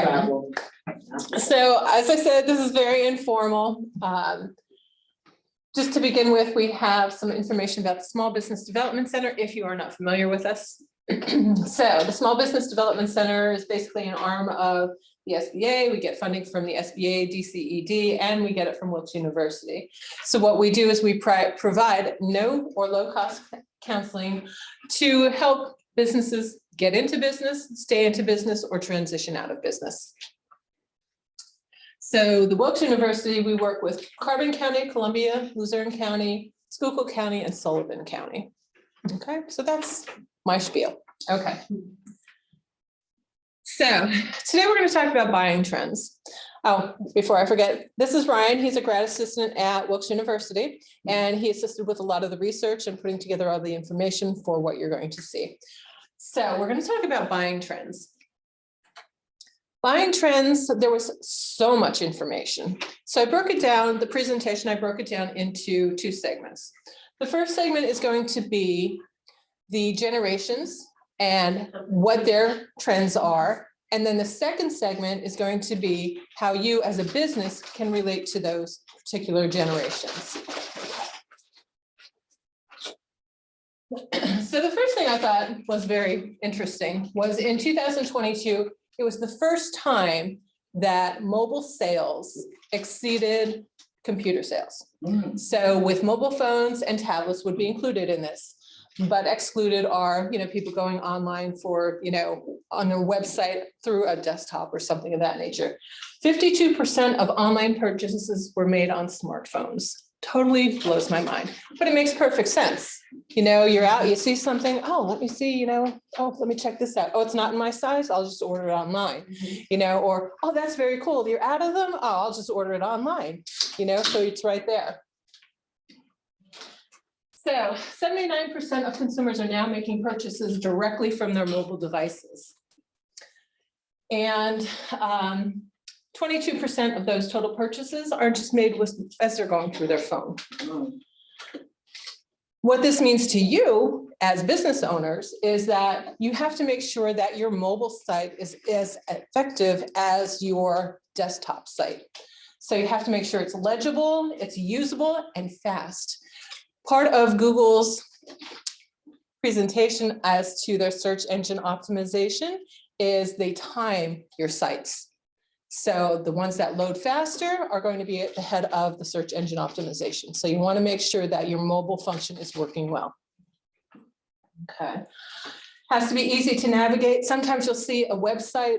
travel. So as I said, this is very informal. Just to begin with, we have some information about the Small Business Development Center, if you are not familiar with us. So the Small Business Development Center is basically an arm of the SBA. We get funding from the SBA, DCED, and we get it from Wilkes University. So what we do is we provide no or low cost counseling to help businesses get into business, stay into business, or transition out of business. So the Wilkes University, we work with Carbon County, Columbia, Luzerne County, Schuylkill County, and Sullivan County. Okay, so that's my spiel. Okay. So today we're going to talk about buying trends. Oh, before I forget, this is Ryan. He's a grad assistant at Wilkes University, and he assisted with a lot of the research and putting together all the information for what you're going to see. So we're going to talk about buying trends. Buying trends, there was so much information. So I broke it down, the presentation, I broke it down into two segments. The first segment is going to be the generations and what their trends are. And then the second segment is going to be how you as a business can relate to those particular generations. So the first thing I thought was very interesting was in 2022, it was the first time that mobile sales exceeded computer sales. So with mobile phones and tablets would be included in this, but excluded are, people going online for, on their website through a desktop or something of that nature. 52% of online purchases were made on smartphones. Totally blows my mind, but it makes perfect sense. You're out, you see something, oh, let me see, oh, let me check this out. Oh, it's not in my size, I'll just order it online, or, oh, that's very cool. You're out of them. Oh, I'll just order it online, so it's right there. So 79% of consumers are now making purchases directly from their mobile devices. And 22% of those total purchases are just made as they're going through their phone. What this means to you as business owners is that you have to make sure that your mobile site is as effective as your desktop site. So you have to make sure it's legible, it's usable, and fast. Part of Google's presentation as to their search engine optimization is they time your sites. So the ones that load faster are going to be at the head of the search engine optimization. So you want to make sure that your mobile function is working well. Okay. Has to be easy to navigate. Sometimes you'll see a website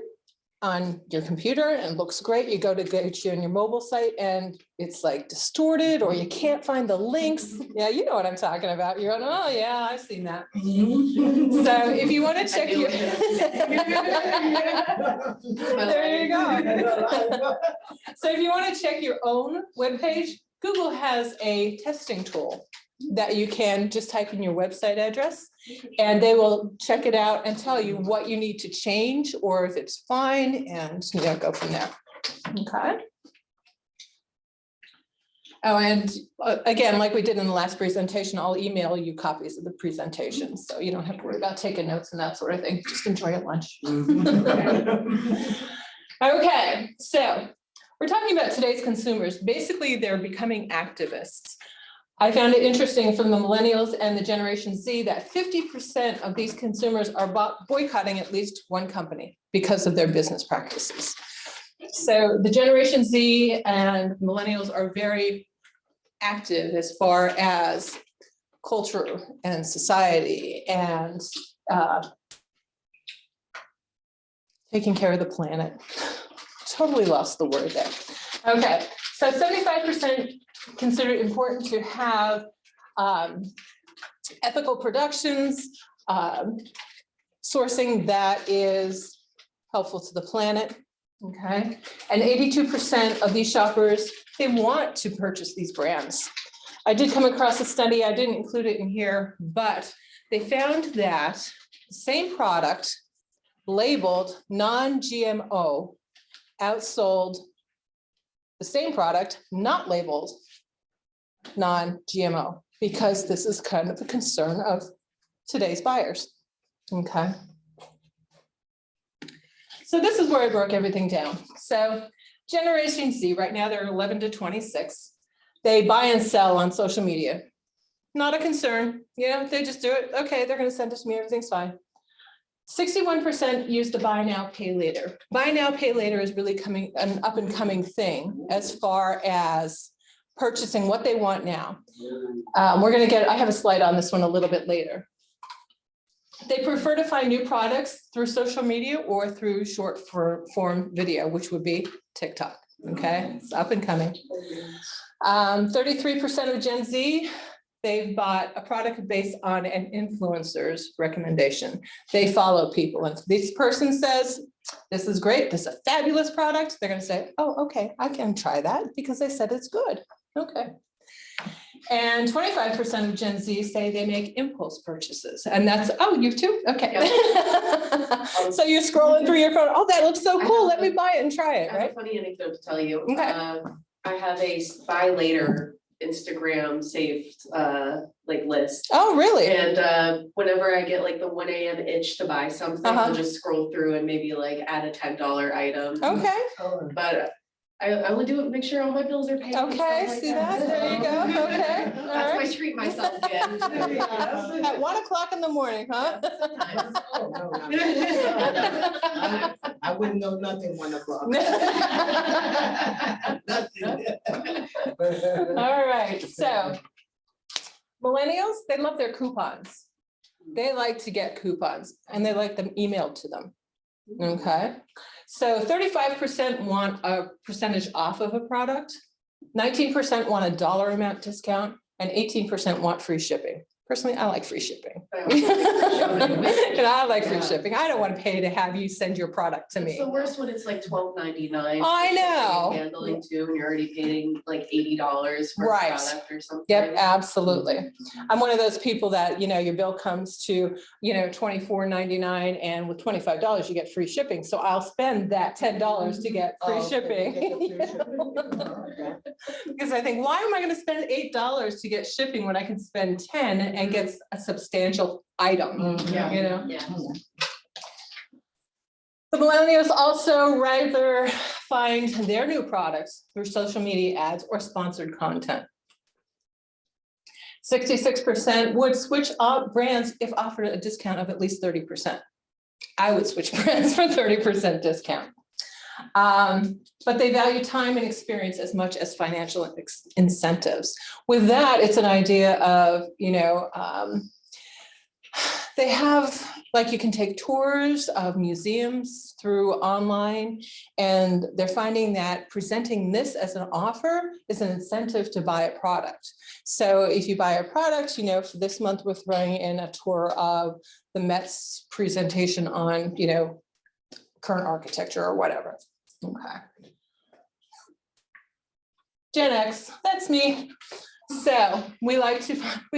on your computer and it looks great. You go to get you on your mobile site and it's like distorted or you can't find the links. Yeah, you know what I'm talking about. You're going, oh yeah, I've seen that. So if you want to check your, there you go. So if you want to check your own webpage, Google has a testing tool that you can just type in your website address and they will check it out and tell you what you need to change or if it's fine and go from there. Okay. Oh, and again, like we did in the last presentation, I'll email you copies of the presentation so you don't have to worry about taking notes and that sort of thing. Just enjoy your lunch. Okay, so we're talking about today's consumers. Basically, they're becoming activists. I found it interesting from the millennials and the Generation Z that 50% of these consumers are boycotting at least one company because of their business practices. So the Generation Z and millennials are very active as far as culture and society and taking care of the planet. Totally lost the word there. Okay, so 75% consider it important to have ethical productions, sourcing that is helpful to the planet, okay? And 82% of these shoppers, they want to purchase these brands. I did come across a study, I didn't include it in here, but they found that the same product labeled non-GMO outsold the same product not labeled non-GMO, because this is kind of a concern of today's buyers. Okay. So this is where I broke everything down. So Generation Z, right now they're 11 to 26. They buy and sell on social media. Not a concern, they just do it. Okay, they're gonna send it to me, everything's fine. 61% use the buy now, pay later. Buy now, pay later is really an up and coming thing as far as purchasing what they want now. I have a slide on this one a little bit later. They prefer to find new products through social media or through short form video, which would be TikTok, okay? It's up and coming. 33% of Gen Z, they've bought a product based on an influencer's recommendation. They follow people, and this person says, this is great, this is a fabulous product. They're gonna say, oh, okay, I can try that because they said it's good, okay. And 25% of Gen Z say they make impulse purchases. And that's, oh, you too? Okay. So you're scrolling through your phone, oh, that looks so cool, let me buy it and try it, I have right? a funny anecdote to tell you. Okay. I have a buy later Instagram saved list. Oh, really? And whenever I get like the 1 a.m. itch to buy something, I'll just scroll through and maybe like add a $10 item. Okay. But I only do it, make sure all my bills are paid. Okay, see that? There you go. Okay. All That's right. my treat myself again. At 1 o'clock in the morning, huh? Oh, no, I wouldn't know nothing 1 o'clock. Nothing. All right, so millennials, they love their coupons. They like to get coupons and they like them emailed to them. Okay, so 35% want a percentage off of a product, 19% want a dollar amount discount, and 18% want free shipping. Personally, I like free shipping. And I like free shipping. I don't want to pay to have you send your product to It's me. the worst when it's like $12.99. I know. Handling too, and you're already paying like $80 for Right. a product or something. Yep, absolutely. I'm one of those people that, your bill comes to, $24.99, and with $25, you get free shipping. So I'll spend that $10 to get free shipping. Because I think, why am I going to spend $8 to get shipping when I can spend 10 and get a substantial item? Yeah. The millennials also rather find their new products through social media ads or sponsored content. 66% would switch out brands if offered a discount of at least 30%. I would switch brands for 30% discount. But they value time and experience as much as financial incentives. With that, it's an idea of, they have, you can take tours of museums through online, and they're finding that presenting this as an offer is an incentive to buy a product. So if you buy a product, for this month, we're throwing in a tour of the Met's presentation on, current architecture or whatever. Okay. Gen X, that's me. So we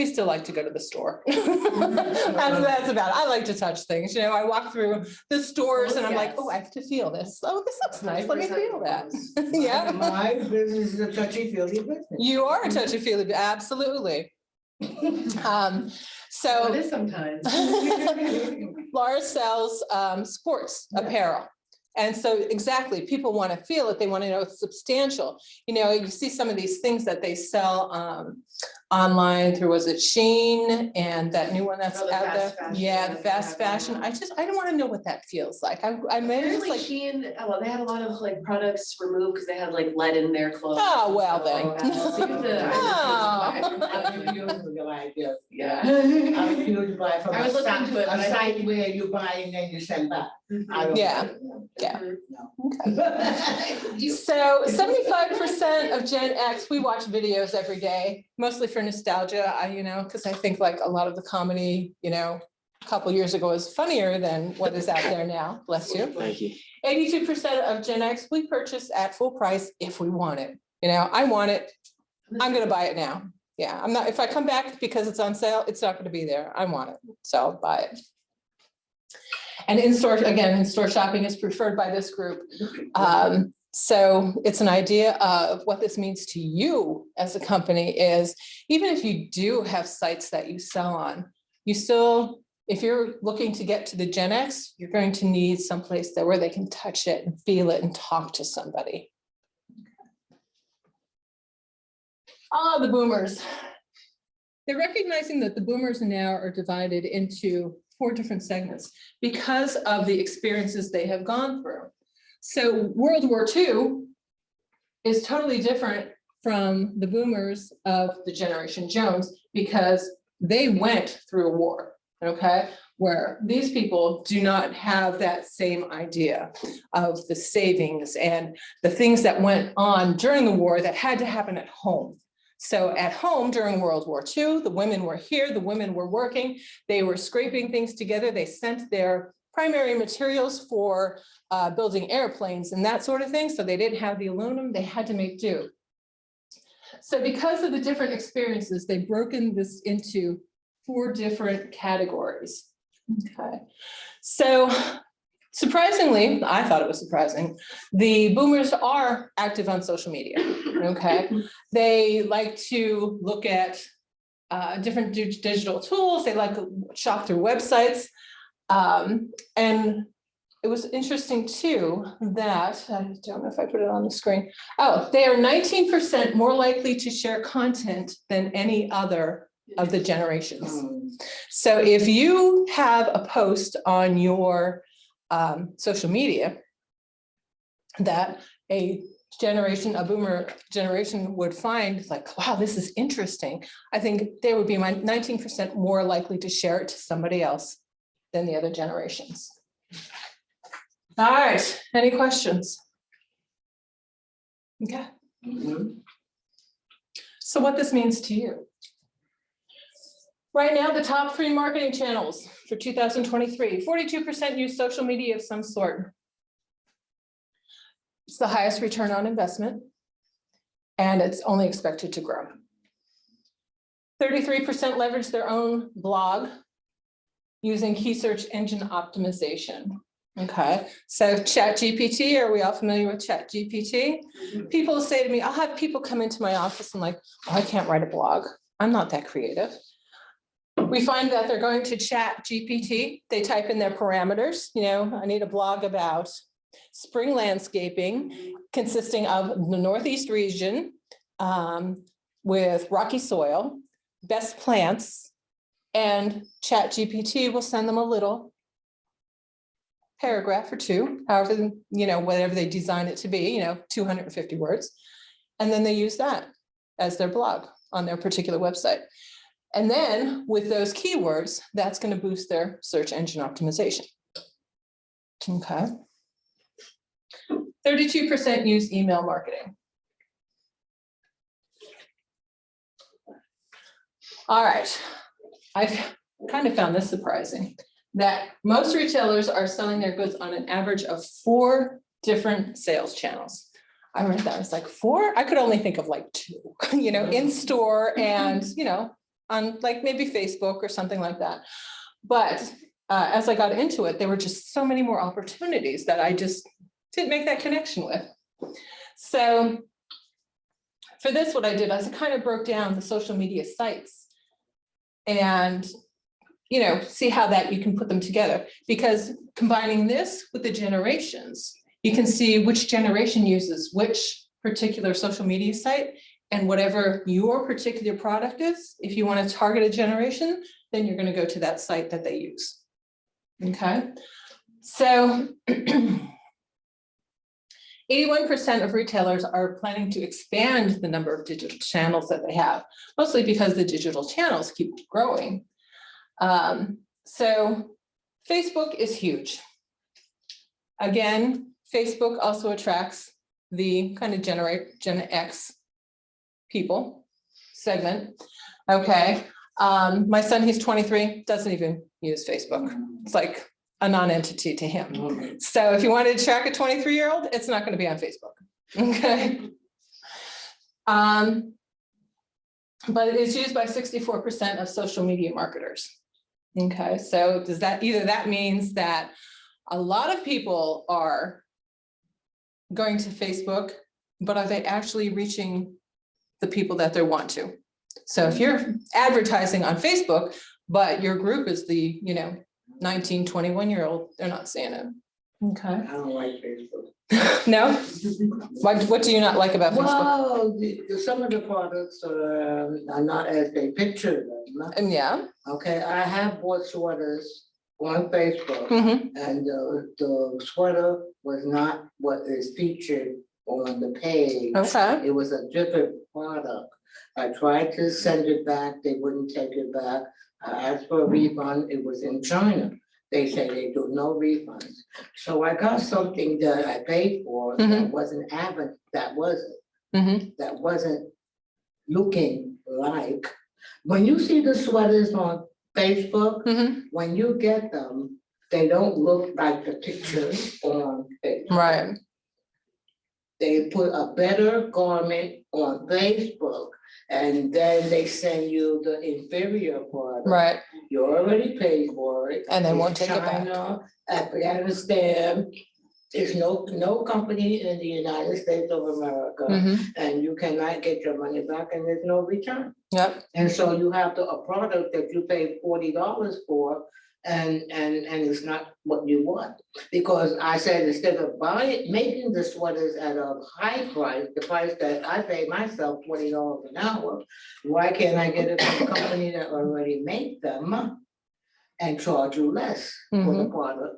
still like to go to the store. That's about it. I like to touch things. I walk through the stores and I'm like, oh, I have to feel this. Oh, this looks nice. Let me feel that. Yeah. My business is a touchy-feely business. You are a touchy-feely, absolutely. So It is sometimes. Laura sells sports apparel. And so exactly, people want to feel it. They want to know it's substantial. You see some of these things that they sell online through, was it Shein, and that new one that's out there? Yeah, the fast fashion. I don't want to know what that feels like. I made it Apparently like Shein, they had a lot of products removed because they had lead in their clothes. Oh, well then. Yeah. I refuse to buy from I would look into it, but a I site where you buy and then you send back. I don't Yeah. do Yeah. that. So 75% of Gen X, we watch videos every day, mostly for nostalgia, because I think a lot of the comedy, a couple years ago is funnier than what is out there now. Bless you. Thank you. 82% of Gen X, we purchase at full price if we want it. I want it. I'm going to buy it now. Yeah, I'm not, if I come back because it's on sale, it's not going to be there. I want it. So I'll buy it. And in-store shopping is preferred by this group. So it's an idea of what this means to you as a company is, even if you do have sites that you sell on, you still if you're looking to get to the Gen X, you're going to need someplace there where they can touch it and feel it and talk to somebody. Ah, the boomers. They're recognizing that the boomers now are divided into 4 different segments because of the experiences they have gone through. So World War II is totally different from the boomers of the Generation Jones because they went through a war, okay? Where these people do not have that same idea of the savings and the things that went on during the war that had to happen at home. So at home during World War II, the women were here, the women were working, they were scraping things together, they sent their primary materials for building airplanes and that sort of thing. So they didn't have the aluminum, they had to make do. So because of the different experiences, they've broken this into 4 different categories. Okay, so surprisingly, I thought it was surprising, the boomers are active on social media, okay? They like to look at different digital tools, they like to shop through websites. And it was interesting too that, I don't know if I put it on the screen. Oh, they are 19% more likely to share content than any other of the generations. So if you have a post on your social media that a boomer generation would find like, wow, this is interesting. I think they would be 19% more likely to share it to somebody else than the other generations. All right, any questions? Okay. So what this means to you? Right now, the top 3 marketing channels for 2023, 42% use social media of some sort. It's the highest return on investment, and it's only expected to grow. 33% leverage their own blog using key search engine optimization. Okay, so ChatGPT, are we all familiar with ChatGPT? People say to me, I'll have people come into my office and like, oh, I can't write a blog. I'm not that creative. We find that they're going to ChatGPT, they type in their parameters, you know, I need a blog about spring landscaping consisting of the Northeast region with rocky soil, best plants, and ChatGPT will send them a little paragraph or 2, however, you know, whatever they design it to be, you know, 250 words. And then they use that as their blog on their particular website. And then with those keywords, that's going to boost their search engine optimization. Okay. 32% use email marketing. All right. I've kind of found this surprising, that most retailers are selling their goods on an average of 4 different sales channels. I read that, I was like, 4? I could only think of like 2, you know, in store and, you know, on like maybe Facebook or something like that. But as I got into it, there were just so many more opportunities that I just didn't make that connection with. So for this, what I did is I kind of broke down the social media sites and, you know, see how that you can put them together, because combining this with the generations, you can see which generation uses which particular social media site, and whatever your particular product is, if you want to target a generation, then you're going to go to that site that they use. Okay, so 81% of retailers are planning to expand the number of digital channels that they have, mostly because the digital channels keep growing. So Facebook is huge. Again, Facebook also attracts the kind of Gen X people segment. Okay. My son, he's 23, doesn't even use Facebook. It's like a non-entity to him. So if you wanted to track a 23-year-old, it's not going to be on Facebook. Okay. But it is used by 64% of social media marketers. Okay, so does that, either that means that a lot of people are going to Facebook, but are they actually reaching the people that they want to? So if you're advertising on Facebook, But your group is the, 19, 21-year-old, they're not seeing it. Okay. I don't like Facebook. No? What do you not like about Facebook? Well, some of the products are not as they picture them. And yeah. Okay, I have bought sweaters on Facebook, Mhm. and the sweater was not what is featured on the page. Okay. It was a different product. I tried to send it back, they wouldn't take it back. I asked for a refund, it was in China. They say they do no refunds. So I got something that I paid for that wasn't that wasn't looking like. When you see the sweaters on Facebook, when you get them, they don't look like the pictures on Facebook. Right. They put a better garment on Facebook, and then they send you the inferior product. Right. You already paid for it. And they won't take it back. China, Afghanistan, there's no company in the United States of America, and you cannot get your money back, and there's no return. Yep. And so you have a product that you paid $40 for, and it's not what you want. Because I said, instead of making the sweaters at a high price, the price that I pay myself $20 an hour, why can't I get it from a company that already made them and charge you less for the product?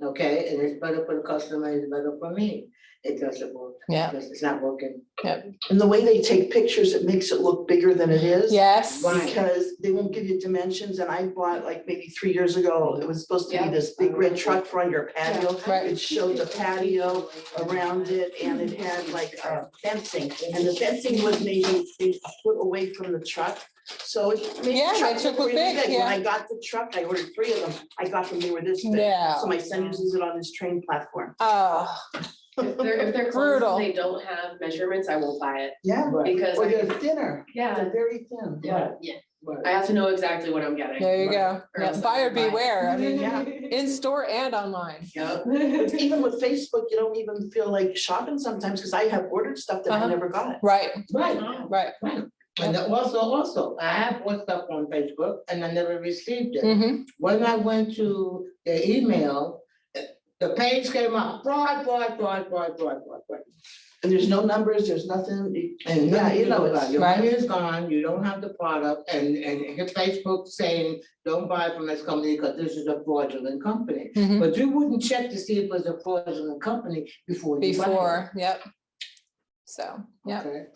Okay, and it's better for the customer, it's better for me. It doesn't work. Yeah. It's not working. And the way they take pictures, it makes it look bigger than it is. Yes. Right. Because they won't give you dimensions, and I bought like maybe 3 years ago, it was supposed to be this big red truck for on your patio. Right. It showed the patio around it, and it had like fencing, and the fencing was maybe a foot away from the truck. So it made Yeah, the truck they took look it really big, big. yeah. When I got the truck, I ordered 3 of them, I got them, they were this big. Yeah. So my son uses it on his train platform. Oh, If they're Brutal. clothes and they don't have measurements, I won't buy it, Yeah, Right. because or they're thinner, yeah, they're very thin. yeah, I have to know exactly what I'm getting. there you go. Or Yeah, else I buyer won't buy it. beware. I mean, Yeah. in store and online. Yep. Even with Facebook, you don't even feel like shopping sometimes, because I have ordered stuff that I never got. Right, Right. right. And also, I have bought stuff on Facebook and I never received it. Mhm. When I went to the email, the page came up, fraud. And there's no numbers, there's nothing. And Yeah, nothing you to know, do about it. it's Your right. money is gone, you don't have the product, and his Facebook saying, don't buy from this company because this is a fraudulent company. Mhm. But you wouldn't check to see if it was a fraudulent company before you buy it. Before, yep. So, yeah. Okay.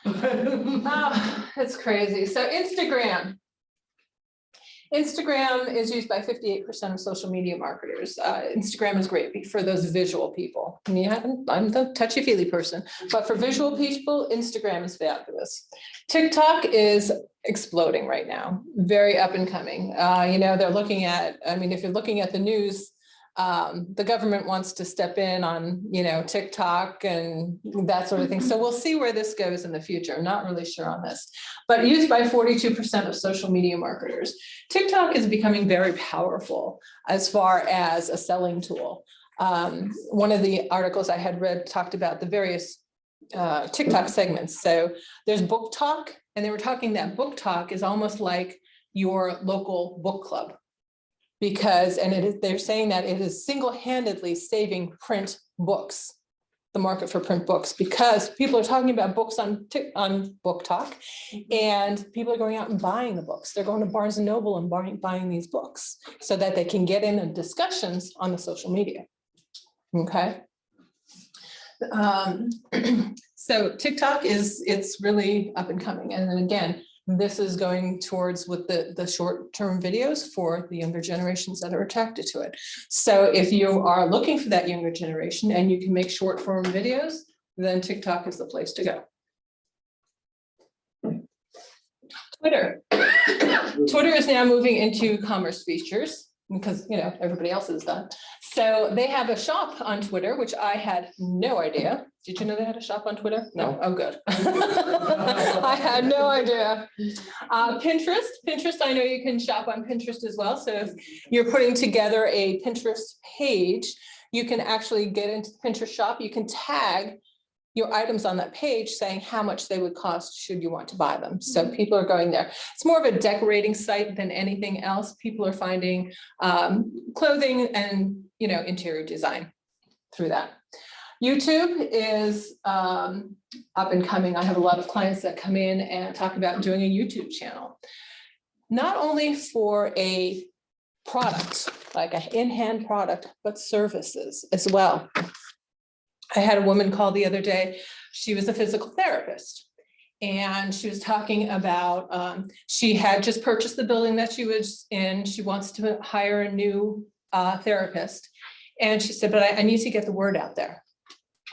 Oh, it's crazy. So Instagram. Instagram is used by 58% of social media marketers. Instagram is great for those visual people. Yeah, I'm the touchy-feely person, but for visual people, Instagram is fabulous. TikTok is exploding right now, very up and coming. They're looking at, if you're looking at the news, the government wants to step in on, TikTok and that sort of thing. So we'll see where this goes in the future. I'm not really sure on this, but used by 42% of social media marketers. TikTok is becoming very powerful as far as a selling tool. One of the articles I had read talked about the various TikTok segments. So there's book talk, and they were talking that book talk is almost like your local book club. Because, they're saying that it is single-handedly saving print books, the market for print books, because people are talking about books on Book Talk, and people are going out and buying the books. They're going to Barnes and Noble and buying these books so that they can get in the discussions on the social media. Okay. So TikTok it's really up and coming. And then again, this is going towards with the short-term videos for the younger generations that are attracted to it. So if you are looking for that younger generation and you can make short-form videos, then TikTok is the place to go. Twitter. Twitter is now moving into commerce features because, everybody else is done. So they have a shop on Twitter, which I had no idea. Did you know they had a shop on Twitter? No. Oh, good. I had no idea. Pinterest, I know you can shop on Pinterest as well. So if you're putting together a Pinterest page, you can actually get into the Pinterest shop. You can tag your items on that page saying how much they would cost should you want to buy them. So people are going there. It's more of a decorating site than anything else. People are finding clothing and, you know, interior design through that. YouTube is up and coming. I have a lot of clients that come in and talk about doing a YouTube channel, not only for a product, like an in-hand product, but services as well. I had a woman call the other day. She was a physical therapist, and she was talking about, she had just purchased the building that she was in. She wants to hire a new therapist. And she said, but I need to get the word out there.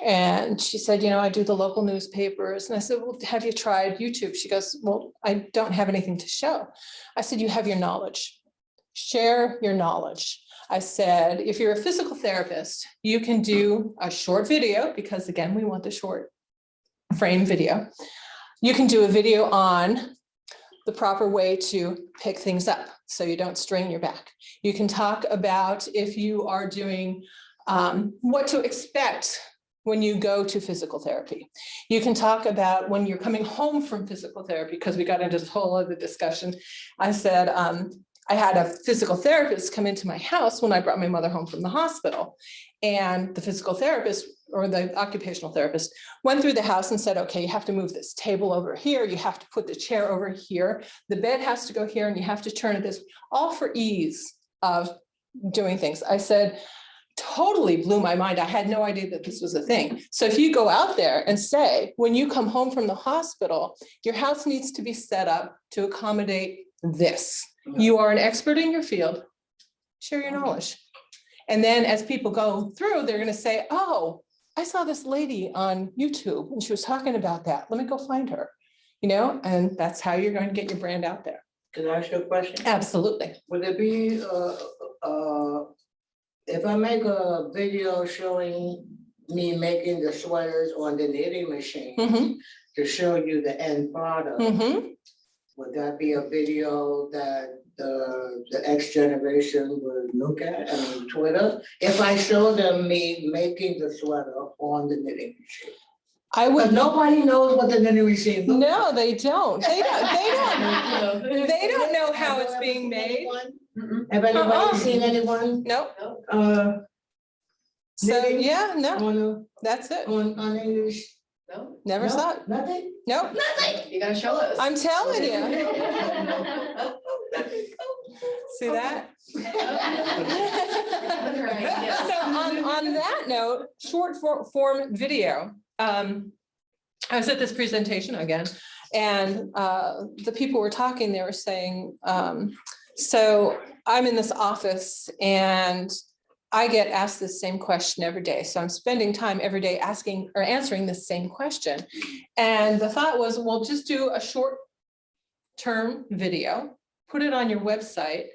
And she said, you know, I do the local newspapers. And I said, well, have you tried YouTube? She goes, well, I don't have anything to show. I said, you have your knowledge. Share your knowledge. I said, if you're a physical therapist, you can do a short video, because again, we want the short frame video. You can do a video on the proper way to pick things up so you don't strain your back. You can talk about if you are doing what to expect when you go to physical therapy. You can talk about when you're coming home from physical therapy, because we got into this whole other discussion. I said, I had a physical therapist come into my house when I brought my mother home from the hospital. And the physical therapist, or the occupational therapist, went through the house and said, okay, you have to move this table over here. You have to put the chair over here. The bed has to go here, and you have to turn it this, all for ease of doing things. I said, totally blew my mind. I had no idea that this was a thing. So if you go out there and say, when you come home from the hospital, your house needs to be set up to accommodate this. You are an expert in your field, share your knowledge. And then as people go through, they're going to say, oh, I saw this lady on YouTube and she was talking about that. Let me go find her, you know, and that's how you're going to get your brand out there. Can I ask you a question? Absolutely. Would it be, if I make a video showing me making the sweaters on the knitting machine Mhm. to show you the end product, Mhm. would that be a video that the X generation would look at? I mean, Twitter? If I show them me making the sweater on the knitting machine. I But would. nobody knows what the knitting machine looks like. No, they don't. They don't. They don't know how it's Have you being ever seen made. anyone? Have anybody seen anyone? Nope. So, knitting yeah, no, on that's it. on English? No, Never No? saw it. Nothing? Nope. Nothing. you gotta show us. I'm telling you. See that? Yes. So on that note, short form video, I was at this presentation again, and the people were talking, they were saying, so I'm in this office and I get asked the same question every day. So I'm spending time every day asking or answering the same question. And the thought was, well, just do a short term video, put it on your website.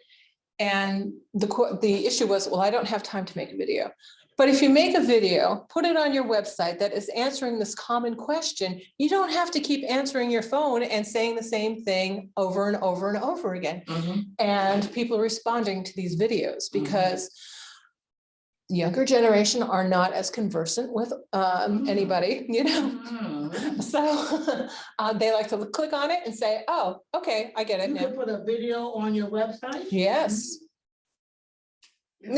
And the issue was, well, I don't have time to make a video. But if you make a video, put it on your website that is answering this common question, you don't have to keep answering your phone and saying the same thing over and over and over again. Mhm. And people are responding to these videos because the younger generation are not as conversant with anybody, you know? Mhm. So they like to click on it and say, oh, okay, I get it You now. can put a video on your website? Yes. There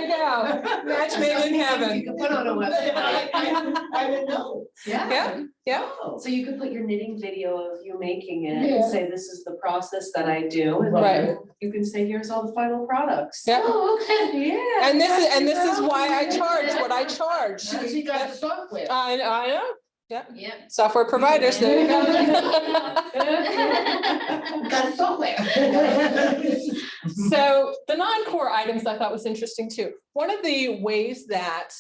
you go. Match made in You heaven. can put on a website. I didn't know. Yeah, yeah. Oh. So you could put your knitting video of you making it Yeah. and say, this is the process that I do. And Right. then you can say, here's all the final products. Yeah. Oh, okay. Yeah. And this is why I charge what I charge. So she got the software. I know. Yeah. Yeah. Software providers, there you go. Got software. So the non-core items I thought was interesting too. One of the ways that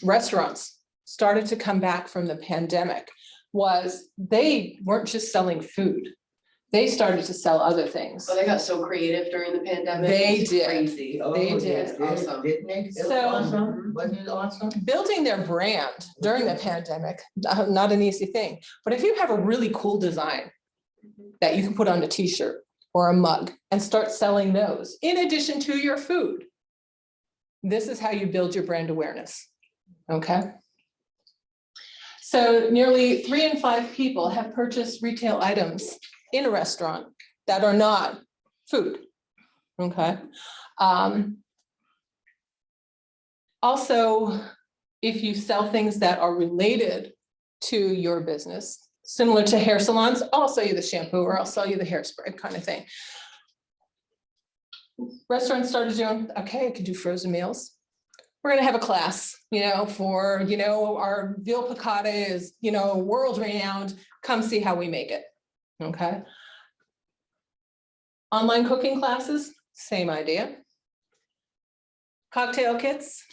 restaurants started to come back from the pandemic was they weren't just selling food. They started to sell other things. So they got so creative during the pandemic. They It's did. Crazy. They Oh, did. It's awesome. Didn't they? It was So- awesome. Wasn't it awesome? Building their brand during the pandemic, not an easy thing. But if you have a really cool design that you can put on a t-shirt or a mug and start selling those in addition to your food, This is how you build your brand awareness, okay? So nearly 3 in 5 people have purchased retail items in a restaurant that are not food, okay? Also, if you sell things that are related to your business, similar to hair salons, I'll sell you the shampoo or I'll sell you the hairspray kind of thing. Restaurants started doing, okay, I can do frozen meals. We're gonna have a class, for, our veal piccata is, world renowned. Come see how we make it, okay? Online cooking classes, same idea. Cocktail kits.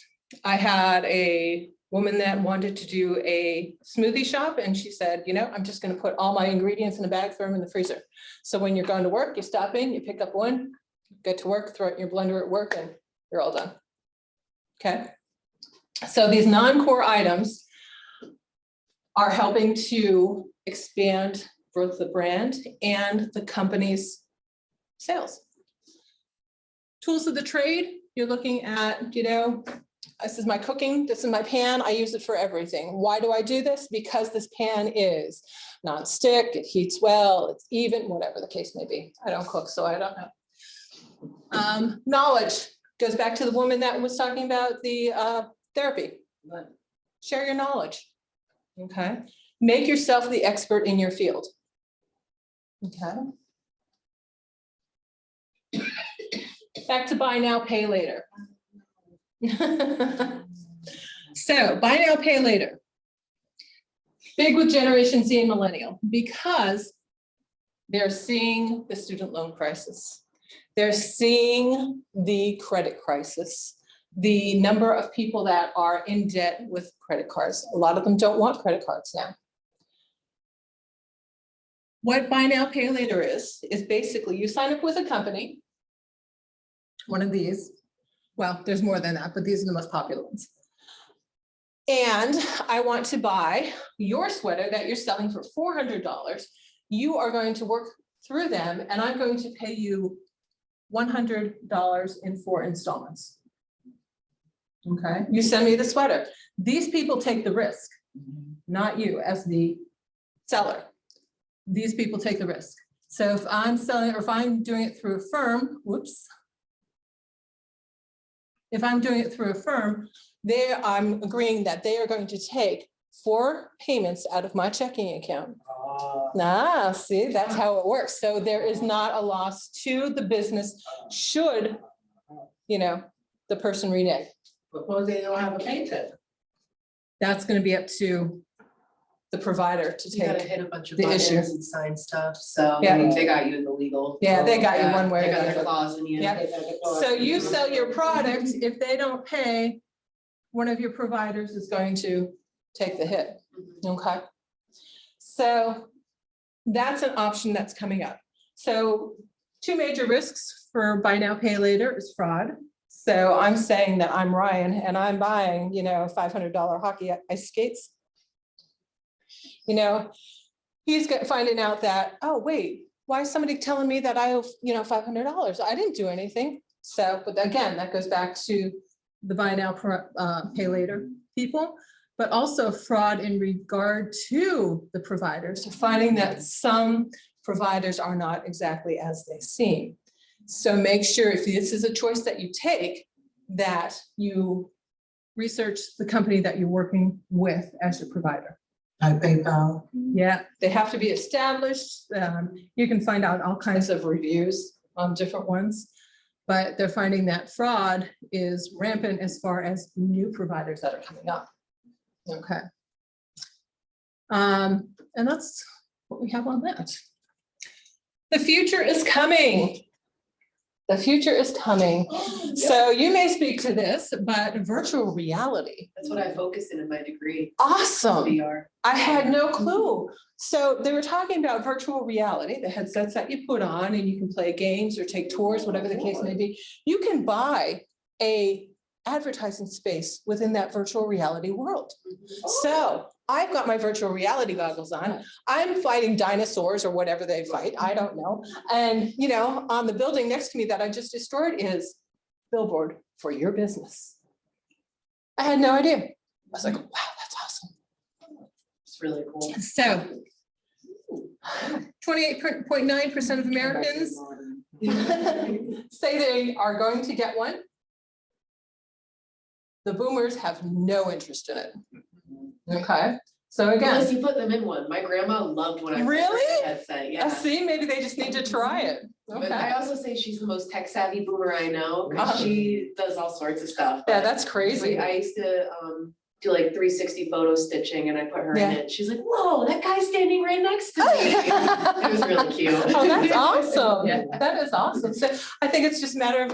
I had a woman that wanted to do a smoothie shop and she said, I'm just gonna put all my ingredients in a bag, throw them in the freezer. So when you're going to work, you stop in, you pick up one, get to work, throw it in your blender at work and you're all done. Okay. So these non-core items are helping to expand both the brand and the company's sales. Tools of the trade, you're looking at, this is my cooking, this is my pan, I use it for everything. Why do I do this? Because this pan is non-stick, it heats well, it's even, whatever the case may be. I don't cook, so I don't know. Knowledge goes back to the woman that was talking about the therapy. Share your knowledge, okay? Make yourself the expert in your field, okay? Back to buy now, pay later. So buy now, pay later. Big with Generation Z and Millennial because they're seeing the student loan crisis. They're seeing the credit crisis, the number of people that are in debt with credit cards. A lot of them don't want credit cards now. What buy now, pay later is basically you sign up with a company, one of these. Well, there's more than that, but these are the most popular ones. And I want to buy your sweater that you're selling for $400. You are going to work through them and I'm going to pay you $100 in 4 installments. Okay, you send me the sweater. These people take the risk, not you as the seller. These people take the risk. So if I'm selling or if I'm doing it through a firm, whoops. If I'm doing it through a firm, I'm agreeing that they are going to take 4 payments out of my checking account. See, that's how it works. So there is not a loss to the business should, the person renege. Suppose they don't have a paycheck. That's going to be up to the provider to You gotta take. hit a bunch of the issue. buttons and sign stuff, so Yeah. they got you in the legal. Yeah, they got you one way They or got the their other. claws in you. Yeah. So you sell your product, if they don't pay, one of your providers is going to take the hit, okay? So that's an option that's coming up. So 2 major risks for buy now, pay later is fraud. So I'm saying that I'm Ryan and I'm buying, $500 hockey ice skates. He's finding out that, oh, wait, why is somebody telling me that I owe, $500? I didn't do anything. So, but again, that goes back to the buy now, pay later people, but also fraud in regard to the providers, finding that some providers are not exactly as they seem. So make sure if this is a choice that you take, that you research the company that you're working with as your provider. Like PayPal. Yeah, they have to be established. You can find out all kinds of reviews on different ones, but they're finding that fraud is rampant as far as new providers that are coming up. Okay. And that's what we have on that. The future is coming. The future is coming. So you may speak to this, but virtual reality. That's what I focused in my degree. Awesome. VR. I had no clue. So they were talking about virtual reality, the headsets that you put on and you can play games or take tours, whatever the case may be. You can buy a advertising space within that virtual reality world. So I've got my virtual reality goggles on. I'm fighting dinosaurs or whatever they fight. I don't know. And, on the building next to me that I just destroyed is billboard for your business. I had no idea. I was like, wow, that's awesome. It's really cool. So 28.9% of Americans say they are going to get one. The boomers have no interest in it. Okay, so Unless again, you put them in one. My grandma loved when I put her in Really? a headset, yeah. see, maybe they just need to try it. But I Okay, also say she's the most tech savvy boomer I know, Uh-huh. cause she does all sorts of stuff. yeah, but that's crazy. I used to do like 360 photo stitching and I put her Yeah. in it. She's like, whoa, that guy's standing right next to me. It was really cute. Oh, that's awesome. Yeah. That is awesome. So I think it's just a matter of,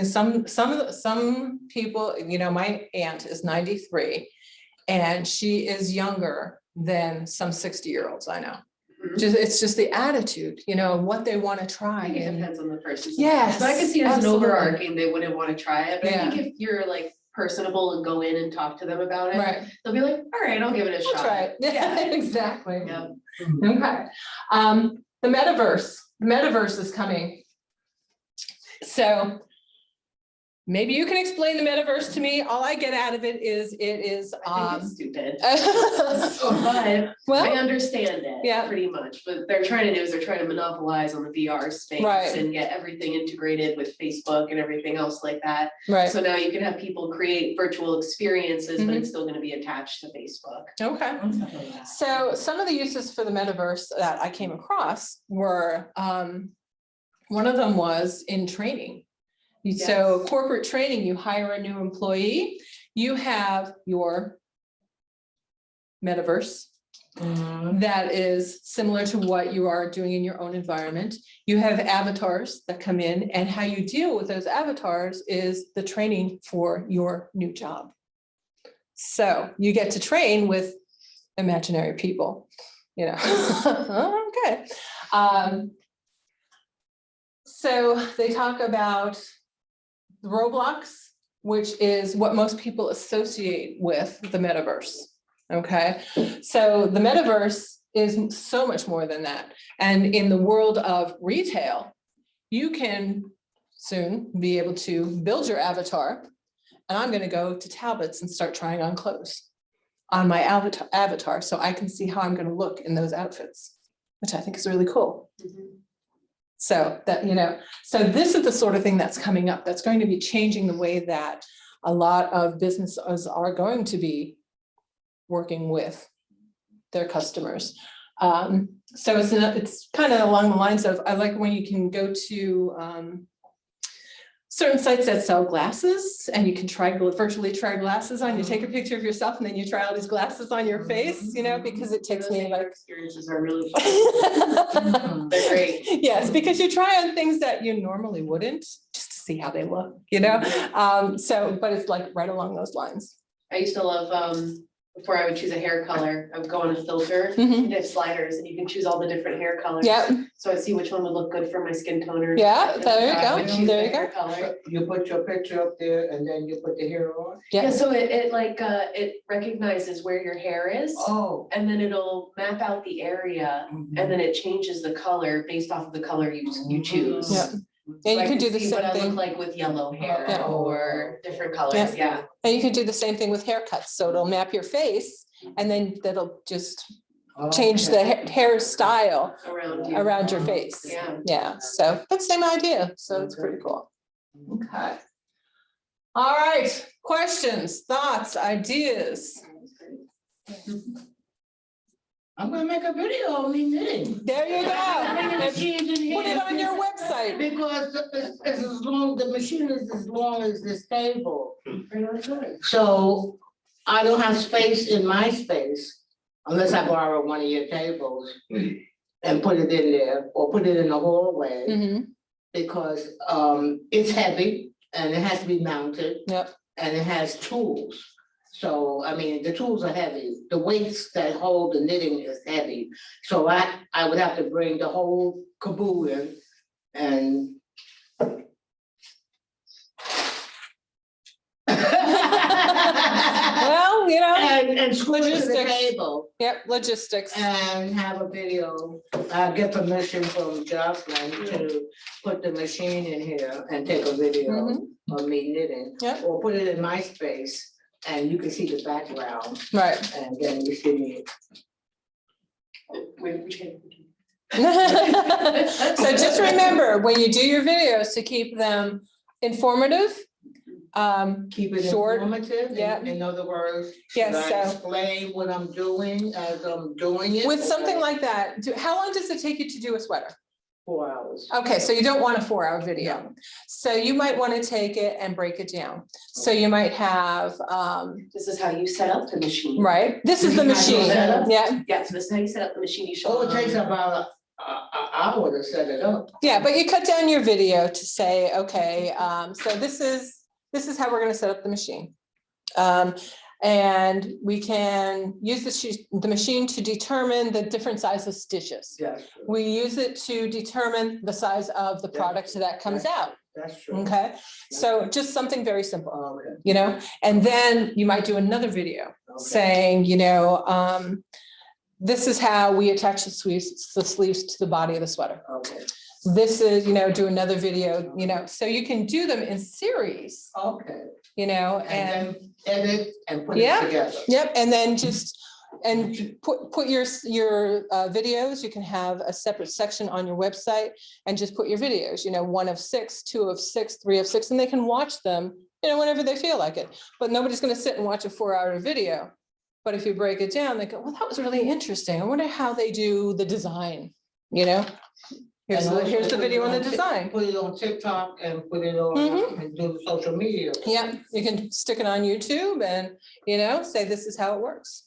some people, my aunt is 93 and she is younger than some 60-year-olds I know. Mhm. It's just the attitude, what they want to I try think it and depends on the person. Yes, So I can see it as an absolutely. overarching, they wouldn't want to try it, but I Yeah. think if you're like personable and go in and talk to them about it, right, they'll be like, all right, I'll give it a I'll shot. try it. Yeah, exactly. Yep. Okay. The metaverse is coming. So maybe you can explain the metaverse to me. All I get out of it is I think it's stupid. well, But I understand it, Yeah. pretty much, but they're trying to monopolize on the VR space Right. and get everything integrated with Facebook and everything else like that. right, So now you can have people create virtual experiences, but Mhm. it's still gonna be attached to Facebook. okay. and stuff like that. So some of the uses for the metaverse that I came across were, one of them was in training. So Yes. corporate training, you hire a new employee, you have your metaverse that is similar to what you are doing in your own environment. You have avatars that come in, and how you deal with those avatars is the training for your new job. So you get to train with imaginary people, Okay. So they talk about Roblox, which is what most people associate with the metaverse. Okay, so the metaverse is so much more than that. And in the world of retail, you can soon be able to build your avatar. And I'm going to go to Talbot's and start trying on clothes on my avatar so I can see how I'm going to look in those outfits, which I think is really cool. Mhm. So that, so this is the sort of thing that's coming up, that's going to be changing the way that a lot of businesses are going to be working with their customers. So it's kind of along the lines of, I like when you can go to certain sites that sell glasses and you can virtually try glasses on, you take a picture of yourself and then you try all these glasses on your face, because it takes me like. Experiences are really fun. They're great. Yes, because you try on things that you normally wouldn't, just to see how they look, but it's like right along those lines. I used to love, before I would choose a hair color, I would go on a filter, Mhm. and have sliders, and you can choose all the different hair colors. Yep, So I'd see which one would look good for my skin toner. Yeah, there you So I go, would choose there the you go. hair color. You put your picture up there and then you put the hair on? Yeah, so it recognizes where your hair is, Oh. and then it'll map out the area, and then it changes the color based off of the color you choose. Yeah. So and I you can do the see same what I look thing, like with yellow hair Yeah. or different colors, yeah. and you can do the same thing with haircuts, so it'll map your face, and then that'll just change the hairstyle Around you. around your face. Yeah. Yeah, so that's the same idea, so it's pretty cool. Okay. All right, questions, thoughts, ideas? I'm gonna make a video on me knitting. There you Bring the go. machines in here. Put it on your website. Because it's as long, the machine is as long as this table. So I don't have space in my space unless I borrow one of your tables and put it in there or put it in the hallway Mhm. because it's heavy and it has to be mounted. Yep. And it has tools. So, I mean, the tools are heavy. The weights that hold the knitting is heavy. So I would have to bring the whole caboodle in and. Well, And and screw it to the Logistics. table Yep, logistics. and have a video. Get permission from Jocelyn to put the machine in here and take a video Mhm. of me knitting. Yep. Or put it in my space and you can see the background Right. and then you see me. So just remember, when you do your videos, to keep them informative. Keep it Short, informative, yeah. in other words. Yes, should I so- explain what I'm doing as I'm doing it? With something like that, how long does it take you to do a sweater? 4 hours. Okay, so you don't want a 4-hour video. So you might want to take it and break it down. So you might have, This is how you set up the machine. right, this is the This is how you machine, set up? yeah, Yeah, so this is how you set up the machine. You show. Oh, it takes about an hour to set it up. yeah, but you cut down your video to say, okay, so this is how we're gonna set up the machine. And we can use the machine to determine the different size of stitches. Yes, We use it to determine the size of the product that comes out, that's true. okay? So just something very simple, Okay. you know? And then you might do another video Okay. saying, this is how we attach the sleeves to the body of the sweater. Okay, This is, do another video, so you can do them in series, okay. and, And then edit and put Yeah. it together. yep, and then put your videos, you can have a separate section on your website and just put your videos, 1 of 6, 2 of 6, 3 of 6, and they can watch them, whenever they feel like it. But nobody's gonna sit and watch a 4-hour video. But if you break it down, they go, well, that was really interesting. I wonder how they do the design, Here's And also here's the put it video on the on Tik- design. Put it on TikTok and put it on, Mhm. and do social media. Yeah, you can stick it on YouTube and, say this is how it works.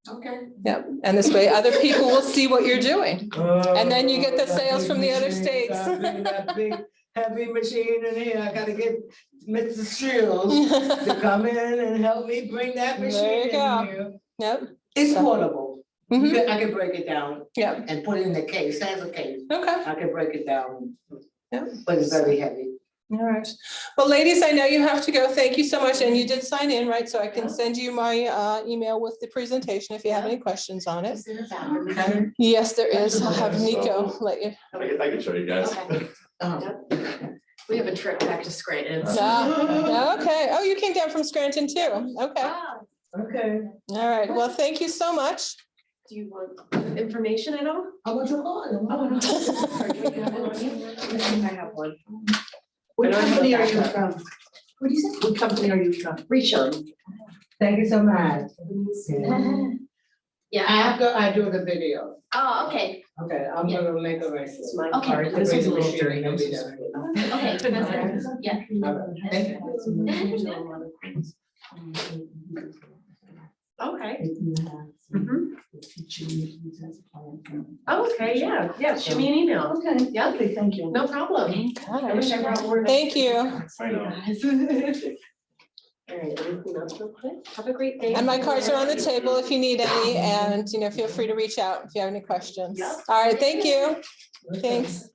Okay. Yeah, and this way other people will see what you're doing. And then you get the sales from the other states. That big heavy machine in here, I gotta get Mr. Shields to come in and help me bring that There machine you go. in here. Yep. It's portable. Mhm. I can break it down Yep, and put it in the case, as a case. okay, I can break it down. Yeah. But it's very heavy. all right. Well, ladies, I know you have to go. Thank you so much. And you did sign in, right? So I can send you my email with the presentation if you have any questions on it. Is there a bathroom in there? Yes, there is. I'll have Nico let you. I can show you guys. Okay. Oh. We have a trip back to Scranton. Okay. Oh, you came down from Scranton too. Okay. Ah, Okay. All right. Well, thank you so much. do you want information at all? How much you want? Oh, no. I have one. What company are you from? What do you say? What company are you from? Richard. Thank you so much. Yeah. After I do the video, Oh, okay. okay, I'm Yeah. gonna make a record. It's my Okay. card. This is a little dirty. Okay. That's good. Yeah. Okay. Mhm. Oh, okay, yeah, yeah, shoot me an email. Okay, Yeah, okay, thank you. no problem. I wish I brought more. Thank you. I know. All right, anything else real quick? Have a great day. And my cards are on the table if you need any, and, feel free to reach out if you have any questions. Yeah. All right, thank you. Thanks.